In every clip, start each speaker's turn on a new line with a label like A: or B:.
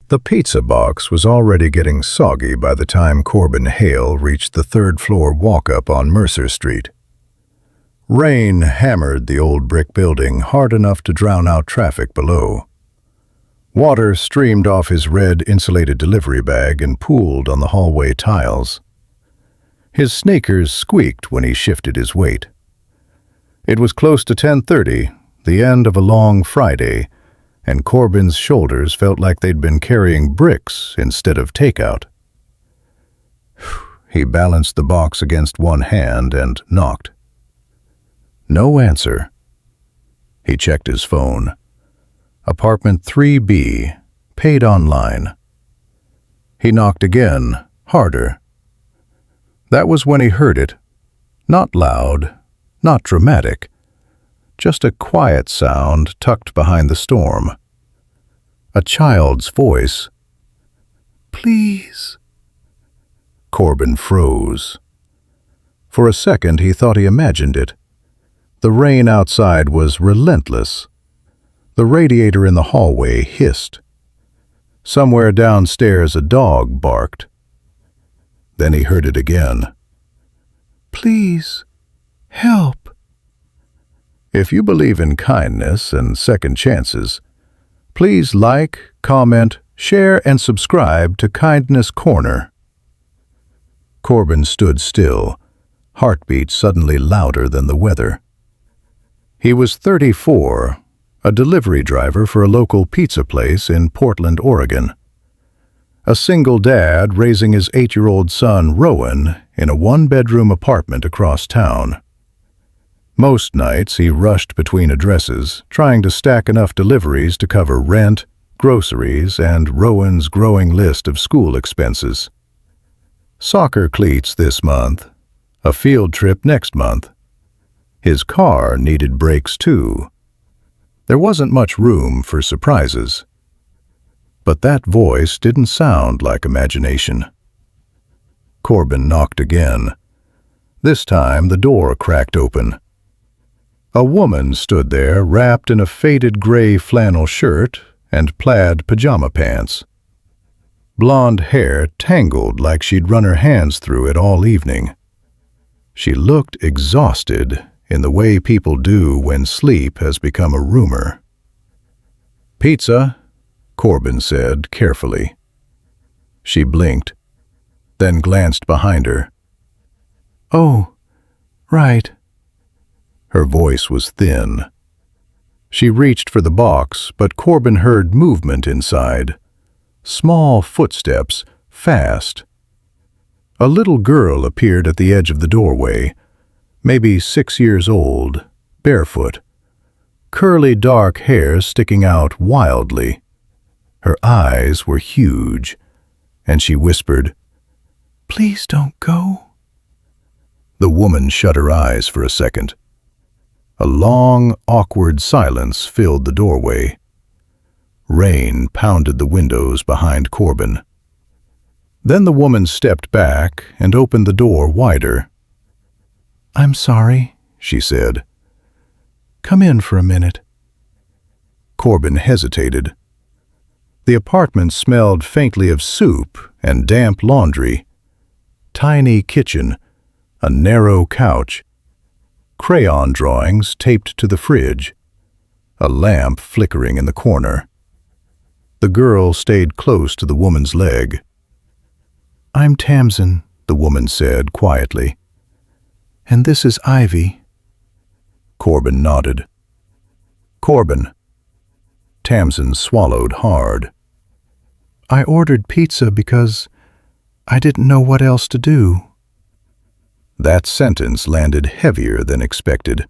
A: The pizza box was already getting soggy by the time Corbin Hale reached the third-floor walk-up on Mercer Street. Rain hammered the old brick building hard enough to drown out traffic below. Water streamed off his red insulated delivery bag and pooled on the hallway tiles. His sneakers squeaked when he shifted his weight. It was close to 10:30, the end of a long Friday, and Corbin's shoulders felt like they'd been carrying bricks instead of takeout. He balanced the box against one hand and knocked. No answer. He checked his phone. Apartment 3B, paid online. He knocked again, harder. That was when he heard it. Not loud, not dramatic. Just a quiet sound tucked behind the storm. A child's voice. "Please." Corbin froze. For a second he thought he imagined it. The rain outside was relentless. The radiator in the hallway hissed. Somewhere downstairs a dog barked. Then he heard it again. "Please, help." If you believe in kindness and second chances, please like, comment, share, and subscribe to Kindness Corner. Corbin stood still, heartbeat suddenly louder than the weather. He was 34, a delivery driver for a local pizza place in Portland, Oregon. A single dad raising his 8-year-old son, Rowan, in a one-bedroom apartment across town. Most nights he rushed between addresses, trying to stack enough deliveries to cover rent, groceries, and Rowan's growing list of school expenses. Soccer cleats this month, a field trip next month. His car needed brakes too. There wasn't much room for surprises. But that voice didn't sound like imagination. Corbin knocked again. This time the door cracked open. A woman stood there wrapped in a faded gray flannel shirt and plaid pajama pants. Blonde hair tangled like she'd run her hands through it all evening. She looked exhausted in the way people do when sleep has become a rumor. "Pizza," Corbin said carefully. She blinked, then glanced behind her. "Oh, right." Her voice was thin. She reached for the box, but Corbin heard movement inside. Small footsteps, fast. A little girl appeared at the edge of the doorway, maybe 6 years old, barefoot. Curly dark hair sticking out wildly. Her eyes were huge, and she whispered, "Please don't go." The woman shut her eyes for a second. A long, awkward silence filled the doorway. Rain pounded the windows behind Corbin. Then the woman stepped back and opened the door wider. "I'm sorry," she said. "Come in for a minute." Corbin hesitated. The apartment smelled faintly of soup and damp laundry. Tiny kitchen, a narrow couch, crayon drawings taped to the fridge, a lamp flickering in the corner. The girl stayed close to the woman's leg. "I'm Tamsin," the woman said quietly. "And this is Ivy." Corbin nodded. "Corbin." Tamsin swallowed hard. "I ordered pizza because I didn't know what else to do." That sentence landed heavier than expected.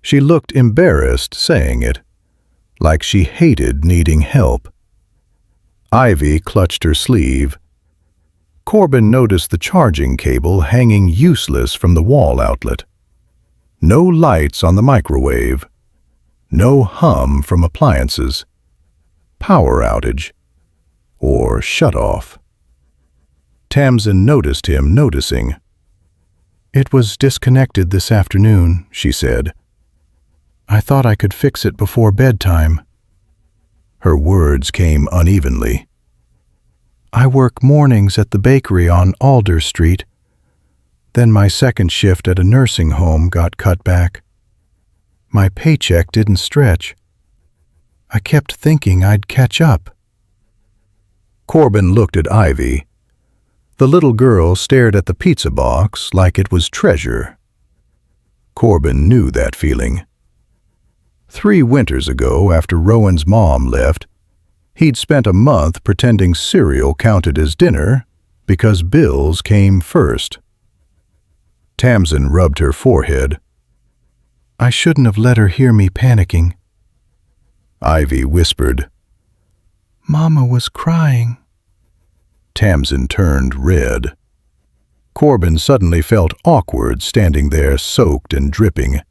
A: She looked embarrassed saying it, like she hated needing help. Ivy clutched her sleeve. Corbin noticed the charging cable hanging useless from the wall outlet. No lights on the microwave. No hum from appliances. Power outage. Or shut-off. Tamsin noticed him noticing. "It was disconnected this afternoon," she said. "I thought I could fix it before bedtime." Her words came unevenly. I work mornings at the bakery on Alder Street. Then my second shift at a nursing home got cut back. My paycheck didn't stretch. I kept thinking I'd catch up. Corbin looked at Ivy. The little girl stared at the pizza box like it was treasure. Corbin knew that feeling. 3 winters ago, after Rowan's mom left, he'd spent a month pretending cereal counted as dinner because bills came first. Tamsin rubbed her forehead. I shouldn't have let her hear me panicking. Ivy whispered, Mama was crying. Tamsin turned red. Corbin suddenly felt awkward standing there soaked and dripping.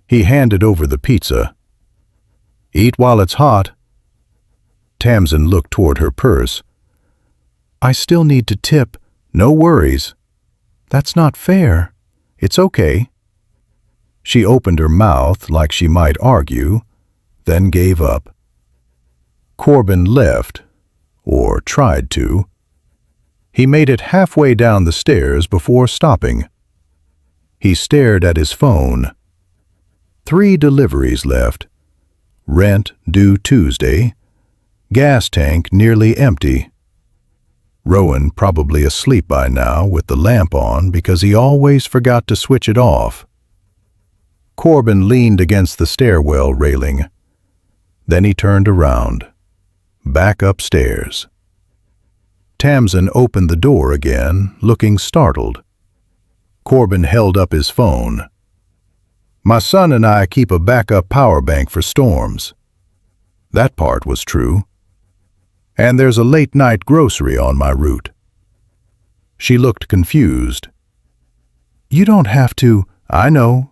A: He handed over the pizza. Eat while it's hot. Tamsin looked toward her purse. I still need to tip. No worries. That's not fair. It's okay. She opened her mouth like she might argue, then gave up. Corbin left, or tried to. He made it halfway down the stairs before stopping. He stared at his phone. 3 deliveries left. Rent due Tuesday. Gas tank nearly empty. Rowan probably asleep by now with the lamp on because he always forgot to switch it off. Corbin leaned against the stairwell railing. Then he turned around. Back upstairs. Tamsin opened the door again, looking startled. Corbin held up his phone. My son and I keep a backup power bank for storms. That part was true. And there's a late-night grocery on my route. She looked confused. You don't have to. I know.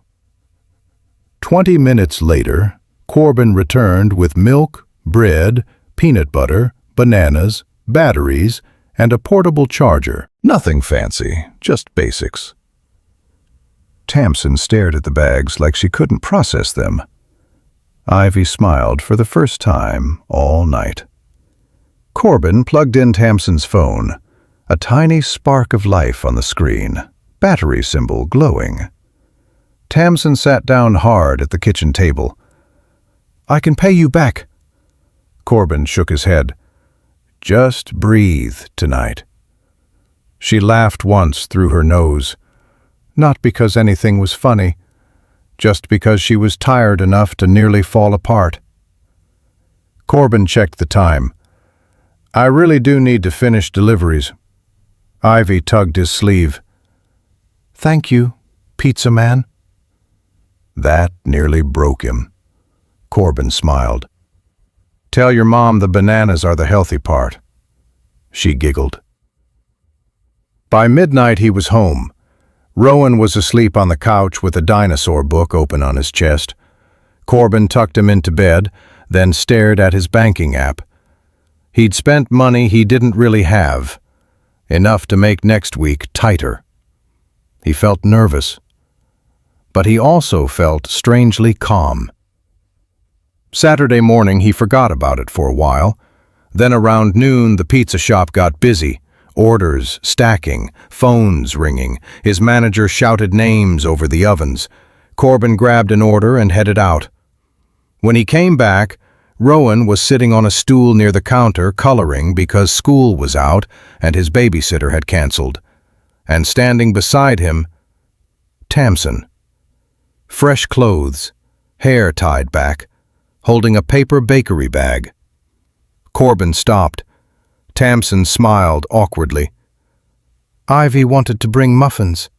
A: 20 minutes later, Corbin returned with milk, bread, peanut butter, bananas, batteries, and a portable charger. Nothing fancy, just basics. Tamsin stared at the bags like she couldn't process them. Ivy smiled for the first time all night. Corbin plugged in Tamsin's phone, a tiny spark of life on the screen, battery symbol glowing. Tamsin sat down hard at the kitchen table. I can pay you back. Corbin shook his head. Just breathe tonight. She laughed once through her nose, not because anything was funny, just because she was tired enough to nearly fall apart. Corbin checked the time. I really do need to finish deliveries. Ivy tugged his sleeve. Thank you, pizza man. That nearly broke him. Corbin smiled. Tell your mom the bananas are the healthy part. She giggled. By midnight he was home. Rowan was asleep on the couch with a dinosaur book open on his chest. Corbin tucked him into bed, then stared at his banking app. He'd spent money he didn't really have, enough to make next week tighter. He felt nervous, but he also felt strangely calm. Saturday morning he forgot about it for a while. Then around noon the pizza shop got busy. Orders stacking, phones ringing. His manager shouted names over the ovens. Corbin grabbed an order and headed out. When he came back, Rowan was sitting on a stool near the counter coloring because school was out and his babysitter had canceled. And standing beside him, Tamsin. Fresh clothes, hair tied back, holding a paper bakery bag. Corbin stopped. Tamsin smiled awkwardly. Ivy wanted to bring muffins.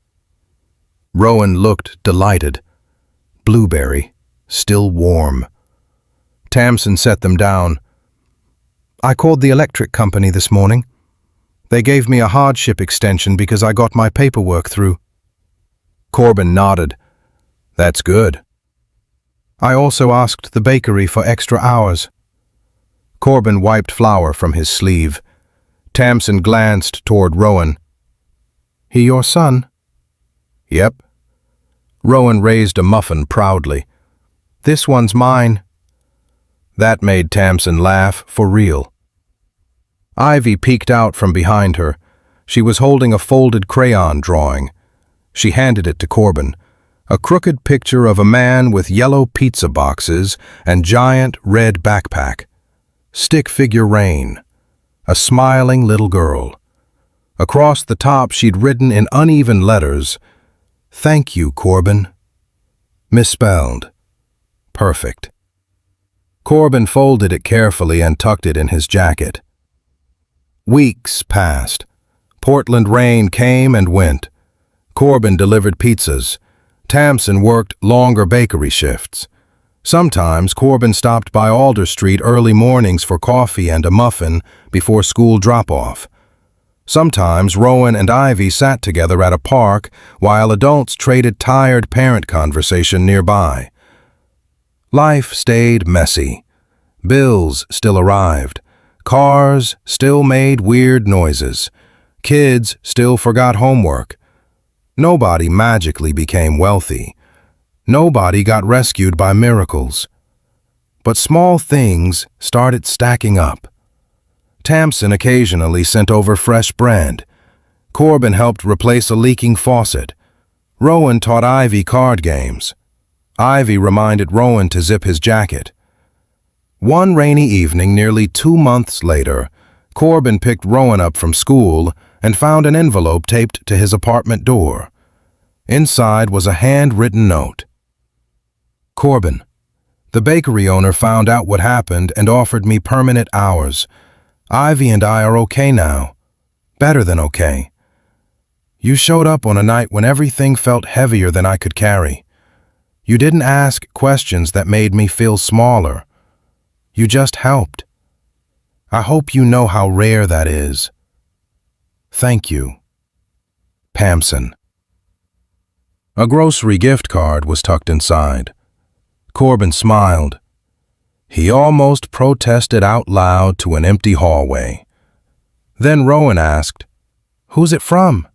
A: Rowan looked delighted. Blueberry, still warm. Tamsin set them down. I called the electric company this morning. They gave me a hardship extension because I got my paperwork through. Corbin nodded. That's good. I also asked the bakery for extra hours. Corbin wiped flour from his sleeve. Tamsin glanced toward Rowan. He your son? Yep. Rowan raised a muffin proudly. This one's mine. That made Tamsin laugh for real. Ivy peeked out from behind her. She was holding a folded crayon drawing. She handed it to Corbin, a crooked picture of a man with yellow pizza boxes and giant red backpack. Stick figure Rain, a smiling little girl. Across the top she'd written in uneven letters, "Thank you, Corbin." Misspelled. Perfect. Corbin folded it carefully and tucked it in his jacket. Weeks passed. Portland rain came and went. Corbin delivered pizzas. Tamsin worked longer bakery shifts. Sometimes Corbin stopped by Alder Street early mornings for coffee and a muffin before school drop-off. Sometimes Rowan and Ivy sat together at a park while adults traded tired parent conversation nearby. Life stayed messy. Bills still arrived. Cars still made weird noises. Kids still forgot homework. Nobody magically became wealthy. Nobody got rescued by miracles. But small things started stacking up. Tamsin occasionally sent over fresh bread. Corbin helped replace a leaking faucet. Rowan taught Ivy card games. Ivy reminded Rowan to zip his jacket. One rainy evening nearly 2 months later, Corbin picked Rowan up from school and found an envelope taped to his apartment door. Inside was a handwritten note. Corbin, the bakery owner found out what happened and offered me permanent hours. Ivy and I are okay now. Better than okay. You showed up on a night when everything felt heavier than I could carry. You didn't ask questions that made me feel smaller. You just helped. I hope you know how rare that is. Thank you. Pamson. A grocery gift card was tucked inside. Corbin smiled. He almost protested out loud to an empty hallway. Then Rowan asked, "Who's it from?"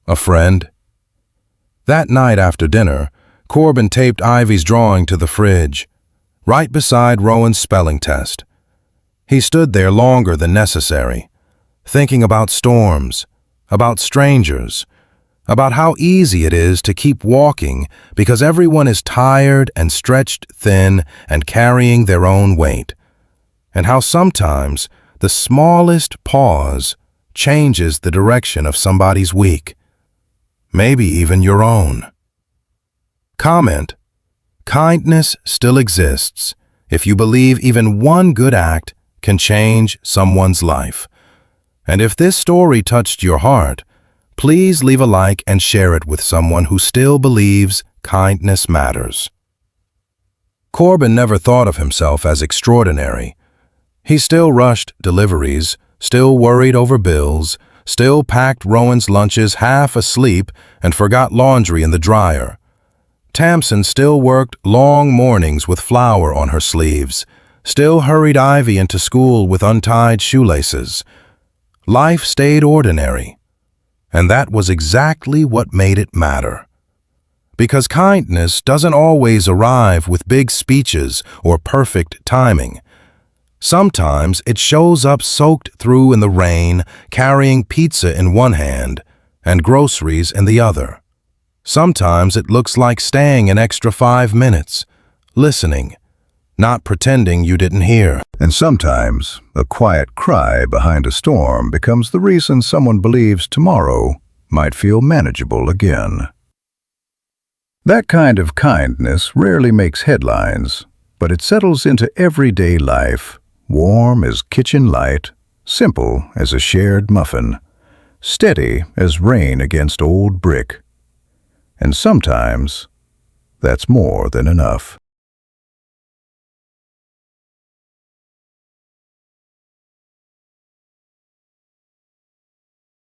A: "A friend." That night after dinner, Corbin taped Ivy's drawing to the fridge, right beside Rowan's spelling test. He stood there longer than necessary, thinking about storms, about strangers, about how easy it is to keep walking because everyone is tired and stretched thin and carrying their own weight, and how sometimes the smallest pause changes the direction of somebody's week, maybe even your own. Comment: kindness still exists if you believe even one good act can change someone's life. And if this story touched your heart, please leave a like and share it with someone who still believes kindness matters. Corbin never thought of himself as extraordinary. He still rushed deliveries, still worried over bills, still packed Rowan's lunches half asleep and forgot laundry in the dryer. Tamsin still worked long mornings with flour on her sleeves, still hurried Ivy into school with untied shoelaces. Life stayed ordinary. And that was exactly what made it matter. Because kindness doesn't always arrive with big speeches or perfect timing. Sometimes it shows up soaked through in the rain, carrying pizza in one hand and groceries in the other. Sometimes it looks like staying an extra 5 minutes, listening, not pretending you didn't hear.
B: And sometimes a quiet cry behind a storm becomes the reason someone believes tomorrow might feel manageable again. That kind of kindness rarely makes headlines, but it settles into everyday life, warm as kitchen light, simple as a shared muffin, steady as rain against old brick. And sometimes that's more than enough.